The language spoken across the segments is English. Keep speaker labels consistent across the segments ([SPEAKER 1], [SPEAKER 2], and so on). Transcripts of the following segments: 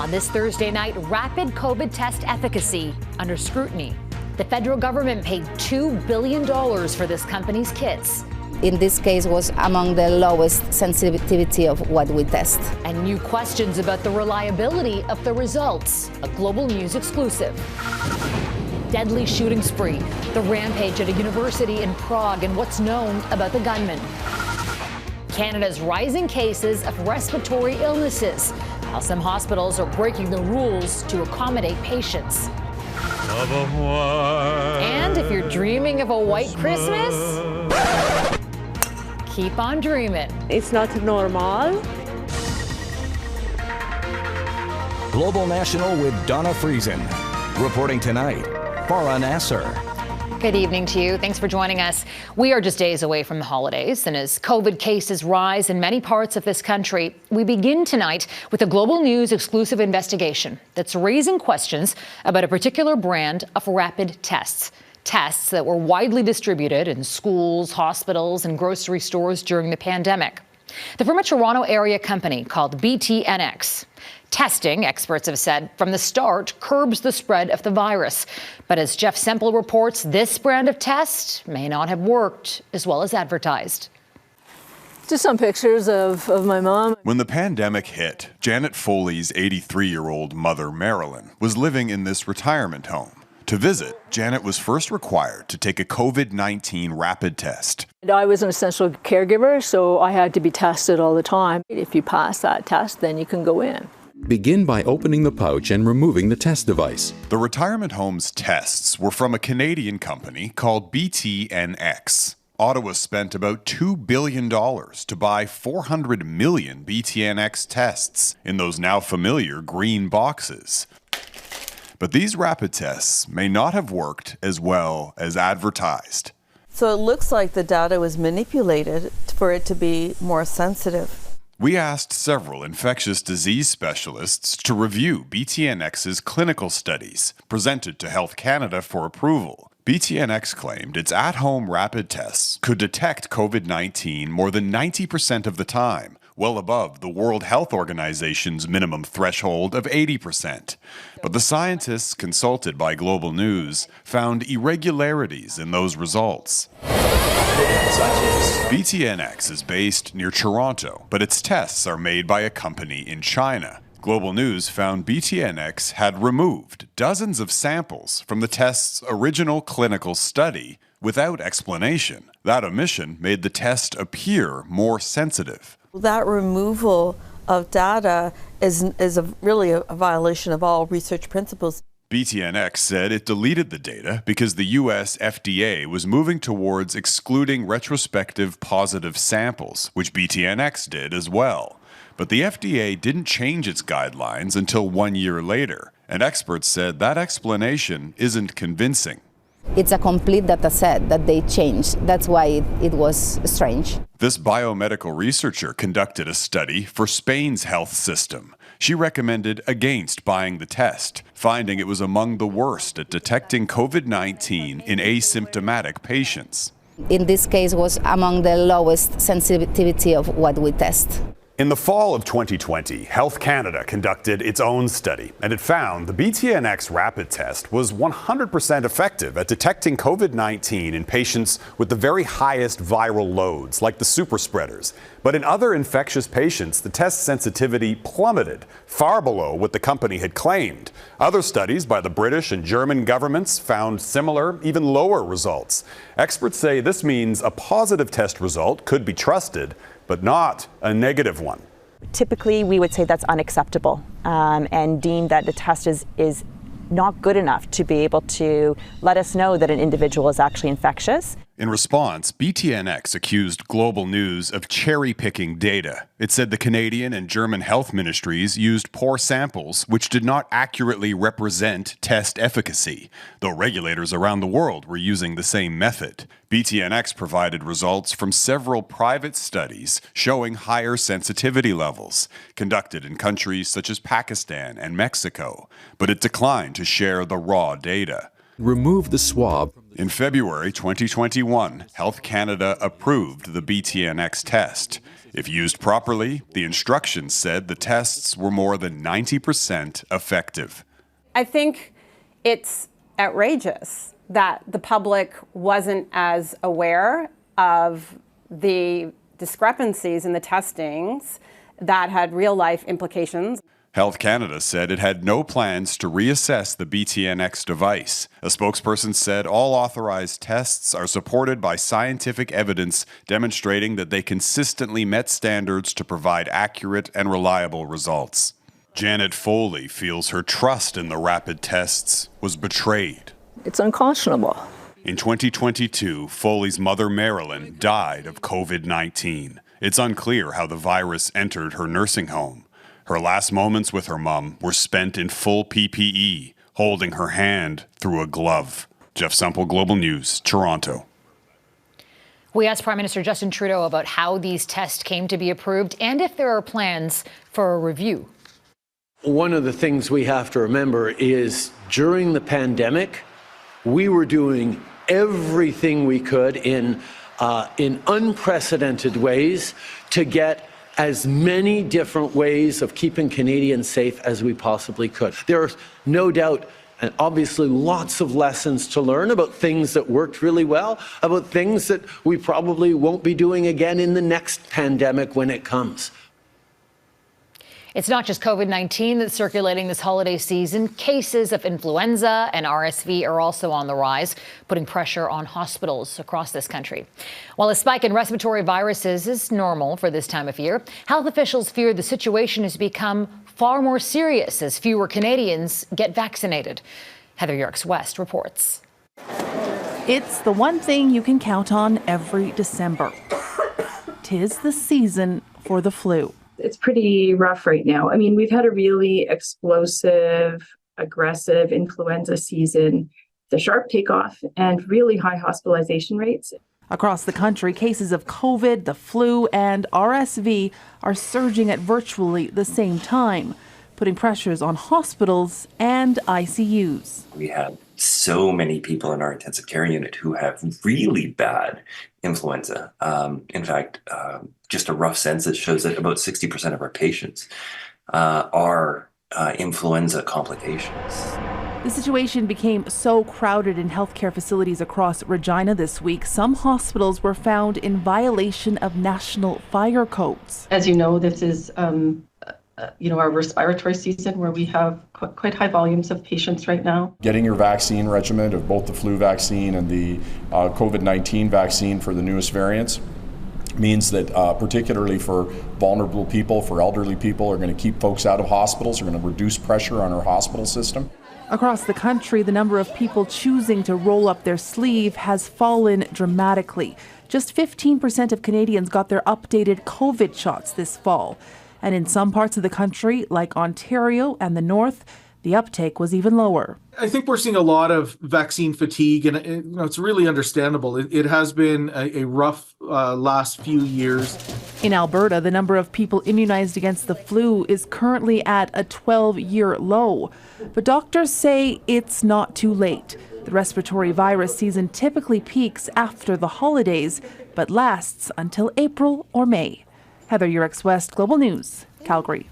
[SPEAKER 1] On this Thursday night, rapid COVID test efficacy under scrutiny. The federal government paid $2 billion for this company's kits.
[SPEAKER 2] In this case, was among the lowest sensitivity of what we test.
[SPEAKER 1] And new questions about the reliability of the results. A Global News exclusive. Deadly shooting spree, the rampage at a university in Prague, and what's known about the gunman. Canada's rising cases of respiratory illnesses, how some hospitals are breaking the rules to accommodate patients. And if you're dreaming of a white Christmas, keep on dreaming.
[SPEAKER 3] It's not normal.
[SPEAKER 4] Global National with Donna Friesen. Reporting tonight, Farah Nasser.
[SPEAKER 1] Good evening to you. Thanks for joining us. We are just days away from the holidays, and as COVID cases rise in many parts of this country, we begin tonight with a Global News exclusive investigation that's raising questions about a particular brand of rapid tests. Tests that were widely distributed in schools, hospitals, and grocery stores during the pandemic. They're from a Toronto area company called BTNX. Testing, experts have said, from the start curbs the spread of the virus. But as Jeff Semple reports, this brand of test may not have worked as well as advertised.
[SPEAKER 3] Just some pictures of my mom.
[SPEAKER 5] When the pandemic hit, Janet Foley's 83-year-old mother, Marilyn, was living in this retirement home. To visit, Janet was first required to take a COVID-19 rapid test.
[SPEAKER 3] I was an essential caregiver, so I had to be tested all the time. If you pass that test, then you can go in.
[SPEAKER 6] Begin by opening the pouch and removing the test device.
[SPEAKER 5] The retirement home's tests were from a Canadian company called BTNX. Ottawa spent about $2 billion to buy 400 million BTNX tests in those now familiar green boxes. But these rapid tests may not have worked as well as advertised.
[SPEAKER 7] So it looks like the data was manipulated for it to be more sensitive.
[SPEAKER 5] We asked several infectious disease specialists to review BTNX's clinical studies presented to Health Canada for approval. BTNX claimed its at-home rapid tests could detect COVID-19 more than 90% of the time, well above the World Health Organization's minimum threshold of 80%. But the scientists consulted by Global News found irregularities in those results. BTNX is based near Toronto, but its tests are made by a company in China. Global News found BTNX had removed dozens of samples from the test's original clinical study without explanation. That omission made the test appear more sensitive.
[SPEAKER 7] That removal of data is really a violation of all research principles.
[SPEAKER 5] BTNX said it deleted the data because the U.S. FDA was moving towards excluding retrospective positive samples, which BTNX did as well. But the FDA didn't change its guidelines until 1 year later, and experts said that explanation isn't convincing.
[SPEAKER 2] It's a complete data set that they changed. That's why it was strange.
[SPEAKER 5] This biomedical researcher conducted a study for Spain's health system. She recommended against buying the test, finding it was among the worst at detecting COVID-19 in asymptomatic patients.
[SPEAKER 2] In this case, was among the lowest sensitivity of what we test.
[SPEAKER 8] In the fall of 2020, Health Canada conducted its own study, and it found the BTNX rapid test was 100% effective at detecting COVID-19 in patients with the very highest viral loads, like the super spreaders. But in other infectious patients, the test sensitivity plummeted, far below what the company had claimed. Other studies by the British and German governments found similar, even lower results. Experts say this means a positive test result could be trusted, but not a negative one.
[SPEAKER 9] Typically, we would say that's unacceptable and deem that the test is not good enough to be able to let us know that an individual is actually infectious.
[SPEAKER 5] In response, BTNX accused Global News of cherry-picking data. It said the Canadian and German health ministries used poor samples which did not accurately represent test efficacy, though regulators around the world were using the same method. BTNX provided results from several private studies showing higher sensitivity levels, conducted in countries such as Pakistan and Mexico, but it declined to share the raw data.
[SPEAKER 6] Remove the swab.
[SPEAKER 5] In February 2021, Health Canada approved the BTNX test. If used properly, the instructions said the tests were more than 90% effective.
[SPEAKER 10] I think it's outrageous that the public wasn't as aware of the discrepancies in the testings that had real-life implications.
[SPEAKER 5] Health Canada said it had no plans to reassess the BTNX device. A spokesperson said all authorized tests are supported by scientific evidence demonstrating that they consistently met standards to provide accurate and reliable results. Janet Foley feels her trust in the rapid tests was betrayed.
[SPEAKER 3] It's unconscionable.
[SPEAKER 5] In 2022, Foley's mother, Marilyn, died of COVID-19. It's unclear how the virus entered her nursing home. Her last moments with her mom were spent in full PPE, holding her hand through a glove. Jeff Semple, Global News, Toronto.
[SPEAKER 1] We asked Prime Minister Justin Trudeau about how these tests came to be approved and if there are plans for a review.
[SPEAKER 11] One of the things we have to remember is during the pandemic, we were doing everything we could in unprecedented ways to get as many different ways of keeping Canadians safe as we possibly could. There's no doubt and obviously lots of lessons to learn about things that worked really well, about things that we probably won't be doing again in the next pandemic when it comes.
[SPEAKER 1] It's not just COVID-19 that's circulating this holiday season. Cases of influenza and RSV are also on the rise, putting pressure on hospitals across this country. While a spike in respiratory viruses is normal for this time of year, health officials fear the situation has become far more serious as fewer Canadians get vaccinated. Heather Yerkes-West reports.
[SPEAKER 12] It's the one thing you can count on every December. 'Tis the season for the flu.
[SPEAKER 13] It's pretty rough right now. I mean, we've had a really explosive, aggressive influenza season, the sharp takeoff, and really high hospitalization rates.
[SPEAKER 12] Across the country, cases of COVID, the flu, and RSV are surging at virtually the same time, putting pressures on hospitals and ICUs.
[SPEAKER 14] We have so many people in our intensive care unit who have really bad influenza. In fact, just a rough census shows that about 60% of our patients are influenza complications.
[SPEAKER 12] The situation became so crowded in healthcare facilities across Regina this week, some hospitals were found in violation of national fire codes.
[SPEAKER 15] As you know, this is our respiratory season where we have quite high volumes of patients right now.
[SPEAKER 16] Getting your vaccine regimen of both the flu vaccine and the COVID-19 vaccine for the newest variants means that particularly for vulnerable people, for elderly people, are going to keep folks out of hospitals, are going to reduce pressure on our hospital system.
[SPEAKER 12] Across the country, the number of people choosing to roll up their sleeve has fallen dramatically. Just 15% of Canadians got their updated COVID shots this fall. And in some parts of the country, like Ontario and the North, the uptake was even lower.
[SPEAKER 17] I think we're seeing a lot of vaccine fatigue, and it's really understandable. It has been a rough last few years.
[SPEAKER 12] In Alberta, the number of people immunized against the flu is currently at a 12-year low. But doctors say it's not too late. The respiratory virus season typically peaks after the holidays, but lasts until April or May. Heather Yerkes-West, Global News, Calgary.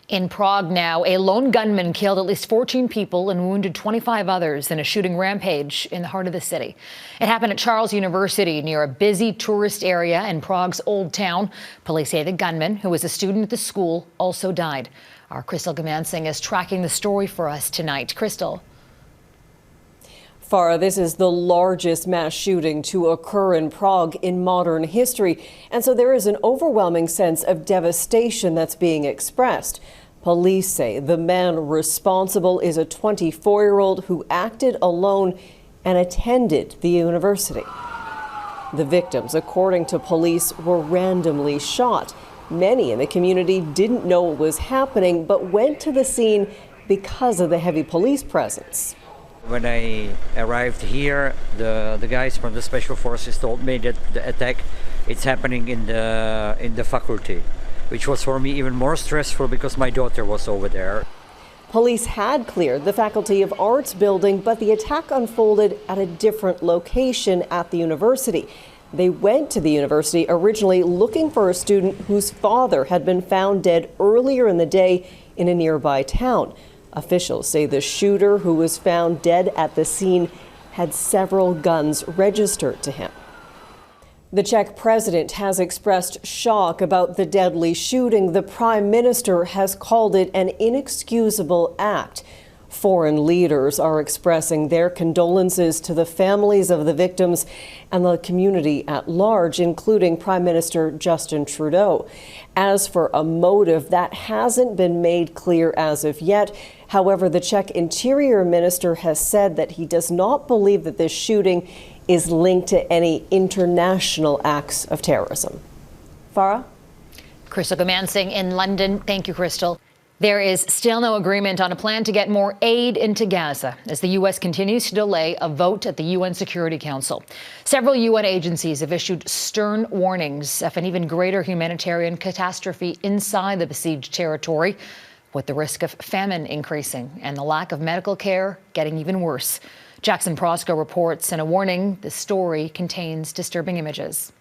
[SPEAKER 1] In Prague now, a lone gunman killed at least 14 people and wounded 25 others in a shooting rampage in the heart of the city. It happened at Charles University near a busy tourist area in Prague's Old Town. Police say the gunman, who was a student at the school, also died. Our Crystal Gamansing is tracking the story for us tonight. Crystal.
[SPEAKER 18] Farah, this is the largest mass shooting to occur in Prague in modern history, and so there is an overwhelming sense of devastation that's being expressed. Police say the man responsible is a 24-year-old who acted alone and attended the university. The victims, according to police, were randomly shot. Many in the community didn't know what was happening, but went to the scene because of the heavy police presence.
[SPEAKER 19] When I arrived here, the guys from the Special Forces told me that the attack is happening in the faculty, which was for me even more stressful because my daughter was over there.
[SPEAKER 18] Police had cleared the Faculty of Arts building, but the attack unfolded at a different location at the university. They went to the university originally looking for a student whose father had been found dead earlier in the day in a nearby town. Officials say the shooter who was found dead at the scene had several guns registered to him. The Czech president has expressed shock about the deadly shooting. The prime minister has called it an inexcusable act. Foreign leaders are expressing their condolences to the families of the victims and the community at large, including Prime Minister Justin Trudeau. As for a motive, that hasn't been made clear as of yet. However, the Czech Interior Minister has said that he does not believe that this shooting is linked to any international acts of terrorism. Farah?
[SPEAKER 1] Crystal Gomansing in London. Thank you, Crystal. There is still no agreement on a plan to get more aid into Gaza as the U.S. continues to delay a vote at the UN Security Council. Several UN agencies have issued stern warnings of an even greater humanitarian catastrophe inside the besieged territory, with the risk of famine increasing and the lack of medical care getting even worse. Jackson Prosco reports in a warning the story contains disturbing images.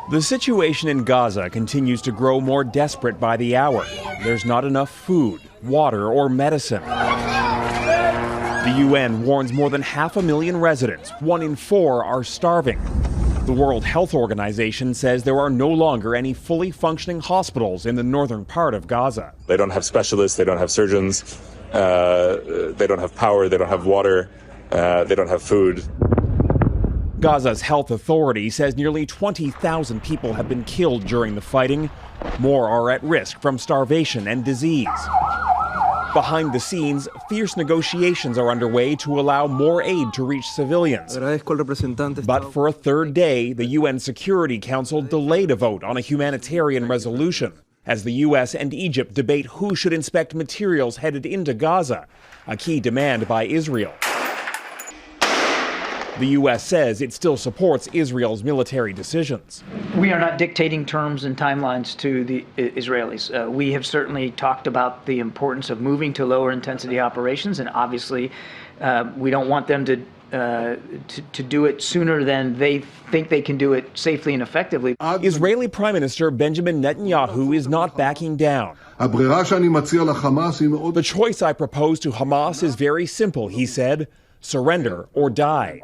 [SPEAKER 20] The situation in Gaza continues to grow more desperate by the hour. There's not enough food, water, or medicine. The UN warns more than 500,000 residents, 1 in 4, are starving. The World Health Organization says there are no longer any fully functioning hospitals in the northern part of Gaza.
[SPEAKER 21] They don't have specialists, they don't have surgeons, they don't have power, they don't have water, they don't have food.
[SPEAKER 20] Gaza's health authority says nearly 20,000 people have been killed during the fighting. More are at risk from starvation and disease. Behind the scenes, fierce negotiations are underway to allow more aid to reach civilians. But for a third day, the UN Security Council delayed a vote on a humanitarian resolution as the U.S. and Egypt debate who should inspect materials headed into Gaza, a key demand by Israel. The U.S. says it still supports Israel's military decisions.
[SPEAKER 22] We are not dictating terms and timelines to the Israelis. We have certainly talked about the importance of moving to lower intensity operations, and obviously we don't want them to do it sooner than they think they can do it safely and effectively.
[SPEAKER 20] Israeli Prime Minister Benjamin Netanyahu is not backing down. The choice I propose to Hamas is very simple, he said: surrender or die.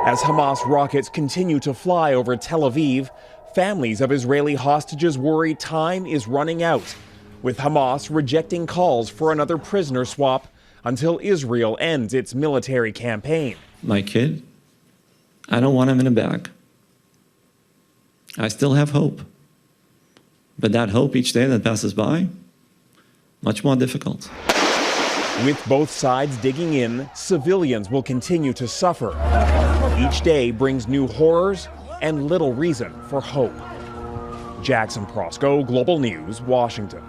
[SPEAKER 20] As Hamas rockets continue to fly over Tel Aviv, families of Israeli hostages worry time is running out, with Hamas rejecting calls for another prisoner swap until Israel ends its military campaign.
[SPEAKER 23] My kid, I don't want him in a bag. I still have hope. But that hope each day that passes by, much more difficult.
[SPEAKER 20] With both sides digging in, civilians will continue to suffer. Each day brings new horrors and little reason for hope. Jackson Prosco, Global News, Washington.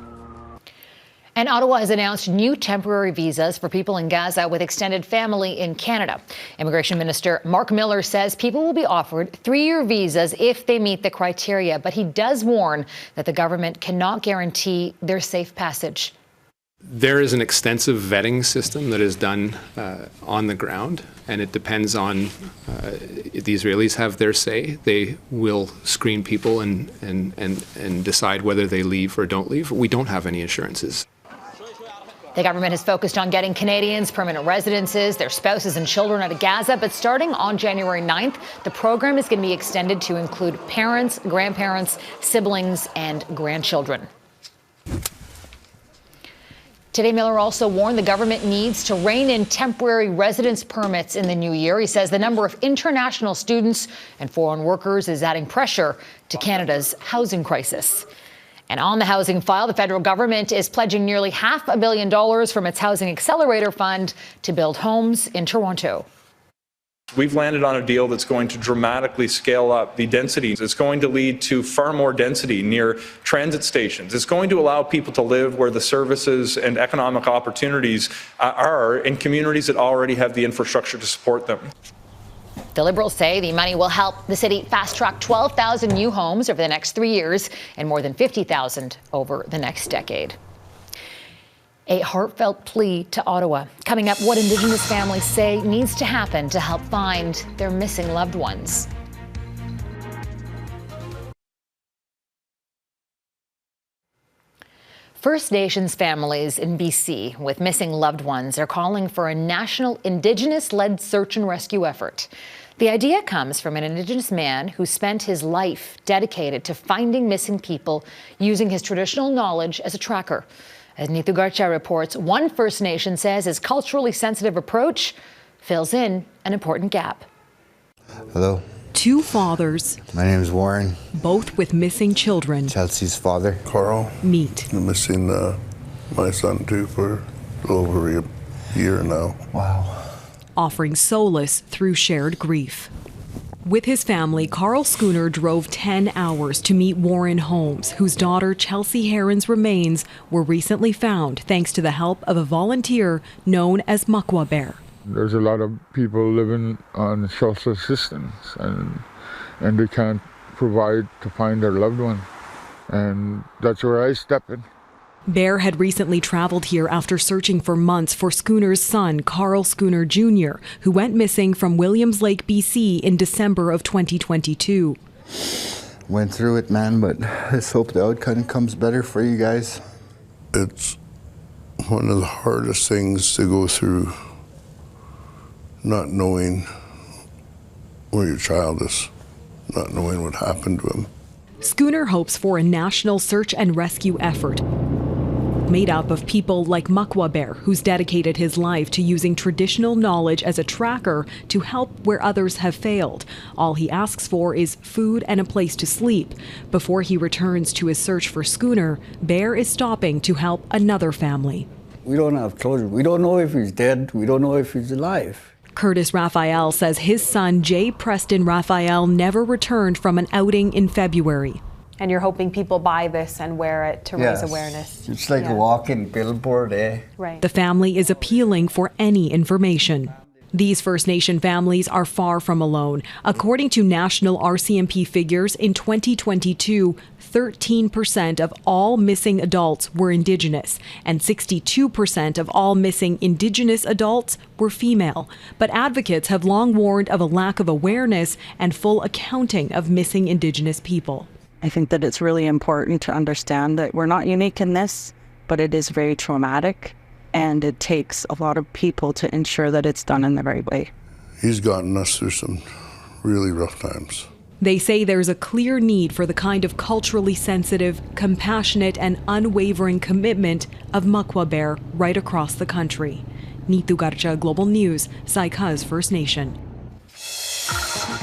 [SPEAKER 1] And Ottawa has announced new temporary visas for people in Gaza with extended family in Canada. Immigration Minister Mark Miller says people will be offered 3-year visas if they meet the criteria, but he does warn that the government cannot guarantee their safe passage.
[SPEAKER 24] There is an extensive vetting system that is done on the ground, and it depends on the Israelis have their say. They will screen people and decide whether they leave or don't leave. We don't have any assurances.
[SPEAKER 1] The government has focused on getting Canadians permanent residences, their spouses and children out of Gaza, but starting on January 9th, the program is going to be extended to include parents, grandparents, siblings, and grandchildren. Today, Miller also warned the government needs to rein in temporary residence permits in the new year. He says the number of international students and foreign workers is adding pressure to Canada's housing crisis. And on the housing file, the federal government is pledging nearly $500 million from its Housing Accelerator Fund to build homes in Toronto.
[SPEAKER 25] We've landed on a deal that's going to dramatically scale up the densities. It's going to lead to far more density near transit stations. It's going to allow people to live where the services and economic opportunities are in communities that already have the infrastructure to support them.
[SPEAKER 1] The Liberals say the money will help the city fast-track 12,000 new homes over the next 3 years and more than 50,000 over the next decade. A heartfelt plea to Ottawa. Coming up, what Indigenous families say needs to happen to help find their missing loved ones. First Nations families in BC with missing loved ones are calling for a national Indigenous-led search and rescue effort. The idea comes from an Indigenous man who spent his life dedicated to finding missing people using his traditional knowledge as a tracker. As Neetu Garcha reports, one First Nation says his culturally sensitive approach fills in an important gap.
[SPEAKER 2] Hello.
[SPEAKER 4] Two fathers.
[SPEAKER 2] My name is Warren.
[SPEAKER 4] Both with missing children.
[SPEAKER 2] Chelsea's father.
[SPEAKER 7] Carl.
[SPEAKER 4] Meet.
[SPEAKER 7] I'm missing my son too for over a year now.
[SPEAKER 2] Wow.
[SPEAKER 4] Offering solace through shared grief. With his family, Carl Schooner drove 10 hours to meet Warren Holmes, whose daughter Chelsea Heron's remains were recently found thanks to the help of a volunteer known as Makwa Bear.
[SPEAKER 8] There's a lot of people living on social assistance and they can't provide to find their loved one. And that's where I step in.
[SPEAKER 4] Bear had recently traveled here after searching for months for Schooner's son, Carl Schooner Jr., who went missing from Williams Lake, BC in December of 2022.
[SPEAKER 2] Went through it, man, but let's hope the outcome comes better for you guys.
[SPEAKER 7] It's one of the hardest things to go through, not knowing where your child is, not knowing what happened to him.
[SPEAKER 4] Schooner hopes for a national search and rescue effort made up of people like Makwa Bear, who's dedicated his life to using traditional knowledge as a tracker to help where others have failed. All he asks for is food and a place to sleep. Before he returns to his search for Schooner, Bear is stopping to help another family.
[SPEAKER 9] We don't have closure. We don't know if he's dead. We don't know if he's alive.
[SPEAKER 4] Curtis Raphael says his son, Jay Preston Raphael, never returned from an outing in February.
[SPEAKER 26] And you're hoping people buy this and wear it to raise awareness.
[SPEAKER 9] It's like a walking billboard, eh?
[SPEAKER 26] Right.
[SPEAKER 4] The family is appealing for any information. These First Nation families are far from alone. According to national RCMP figures, in 2022, 13% of all missing adults were Indigenous, and 62% of all missing Indigenous adults were female. But advocates have long warned of a lack of awareness and full accounting of missing Indigenous people.
[SPEAKER 27] I think that it's really important to understand that we're not unique in this, but it is very traumatic, and it takes a lot of people to ensure that it's done in the right way.
[SPEAKER 7] He's gotten us through some really rough times.
[SPEAKER 4] They say there's a clear need for the kind of culturally sensitive, compassionate, and unwavering commitment of Makwa Bear right across the country. Neetu Garcha, Global News, Saikaz First Nation.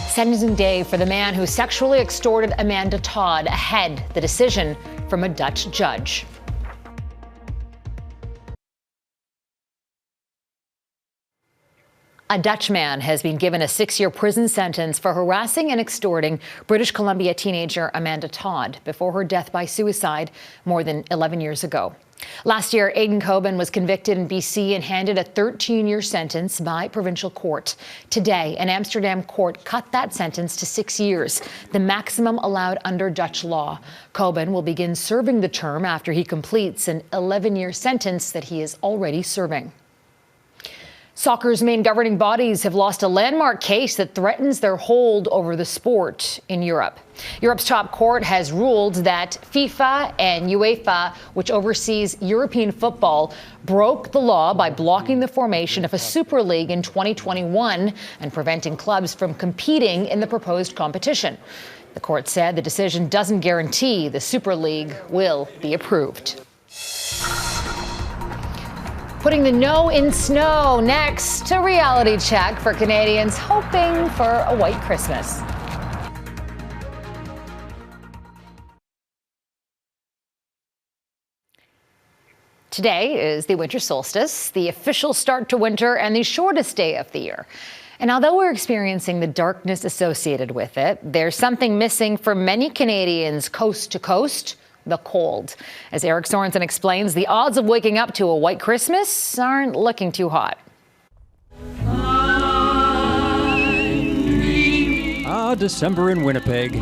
[SPEAKER 1] Sentencing day for the man who sexually extorted Amanda Todd ahead the decision from a Dutch judge. A Dutch man has been given a 6-year prison sentence for harassing and extorting British Columbia teenager Amanda Todd before her death by suicide more than 11 years ago. Last year, Aidan Coben was convicted in BC and handed a 13-year sentence by provincial court. Today, an Amsterdam court cut that sentence to 6 years, the maximum allowed under Dutch law. Coben will begin serving the term after he completes an 11-year sentence that he is already serving. Soccer's main governing bodies have lost a landmark case that threatens their hold over the sport in Europe. Europe's top court has ruled that FIFA and UEFA, which oversees European football, broke the law by blocking the formation of a Super League in 2021 and preventing clubs from competing in the proposed competition. The court said the decision doesn't guarantee the Super League will be approved. Putting the no in snow next, a reality check for Canadians hoping for a white Christmas. Today is the winter solstice, the official start to winter and the shortest day of the year. And although we're experiencing the darkness associated with it, there's something missing for many Canadians coast to coast: the cold. As Eric Sorensen explains, the odds of waking up to a white Christmas aren't looking too hot.
[SPEAKER 28] December in Winnipeg.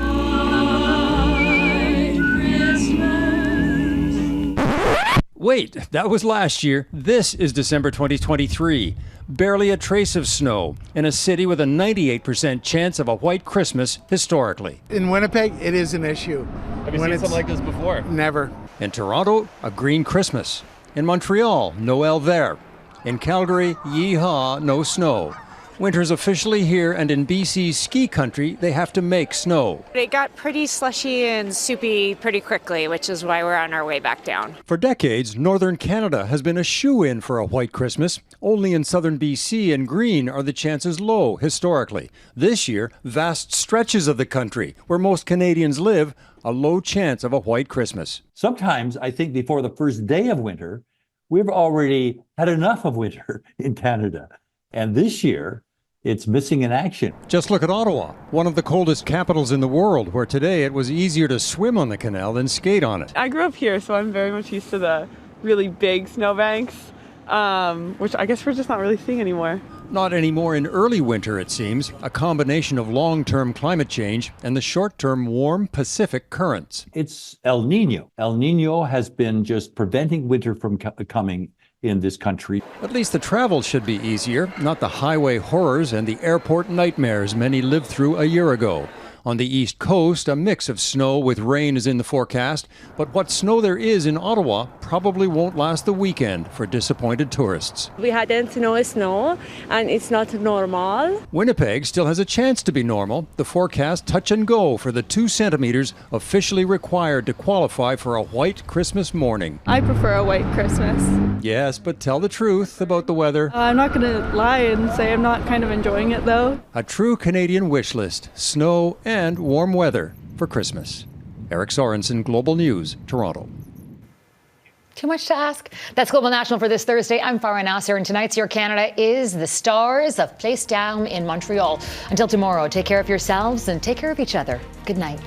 [SPEAKER 28] Wait, that was last year. This is December 2023. Barely a trace of snow in a city with a 98% chance of a white Christmas historically.
[SPEAKER 3] In Winnipeg, it is an issue.
[SPEAKER 28] Have you seen something like this before?
[SPEAKER 3] Never.
[SPEAKER 28] In Toronto, a green Christmas. In Montreal, Noël vert. In Calgary, yeehaw, no snow. Winter's officially here, and in BC's ski country, they have to make snow.
[SPEAKER 5] It got pretty slushy and soupy pretty quickly, which is why we're on our way back down.
[SPEAKER 28] For decades, northern Canada has been a shoo-in for a white Christmas. Only in southern BC and Green are the chances low historically. This year, vast stretches of the country, where most Canadians live, a low chance of a white Christmas.
[SPEAKER 6] Sometimes, I think before the first day of winter, we've already had enough of winter in Canada. And this year, it's missing in action.
[SPEAKER 28] Just look at Ottawa, one of the coldest capitals in the world, where today it was easier to swim on the canal than skate on it.
[SPEAKER 10] I grew up here, so I'm very much used to the really big snowbanks, which I guess we're just not really seeing anymore.
[SPEAKER 28] Not anymore in early winter, it seems, a combination of long-term climate change and the short-term warm Pacific currents.
[SPEAKER 6] It's El Nino. El Nino has been just preventing winter from coming in this country.
[SPEAKER 28] At least the travel should be easier, not the highway horrors and the airport nightmares many lived through a year ago. On the East Coast, a mix of snow with rain is in the forecast, but what snow there is in Ottawa probably won't last the weekend for disappointed tourists.
[SPEAKER 11] We hadn't no snow, and it's not normal.
[SPEAKER 28] Winnipeg still has a chance to be normal. The forecast touch and go for the 2 centimeters officially required to qualify for a white Christmas morning.
[SPEAKER 11] I prefer a white Christmas.
[SPEAKER 28] Yes, but tell the truth about the weather.
[SPEAKER 11] I'm not going to lie and say I'm not kind of enjoying it, though.
[SPEAKER 28] A true Canadian wish list, snow and warm weather for Christmas. Eric Sorensen, Global News, Toronto.
[SPEAKER 1] Too much to ask? That's Global National for this Thursday. I'm Farah Nasser, and tonight's Your Canada is the Stars of Place Down in Montreal. Until tomorrow, take care of yourselves and take care of each other. Good night.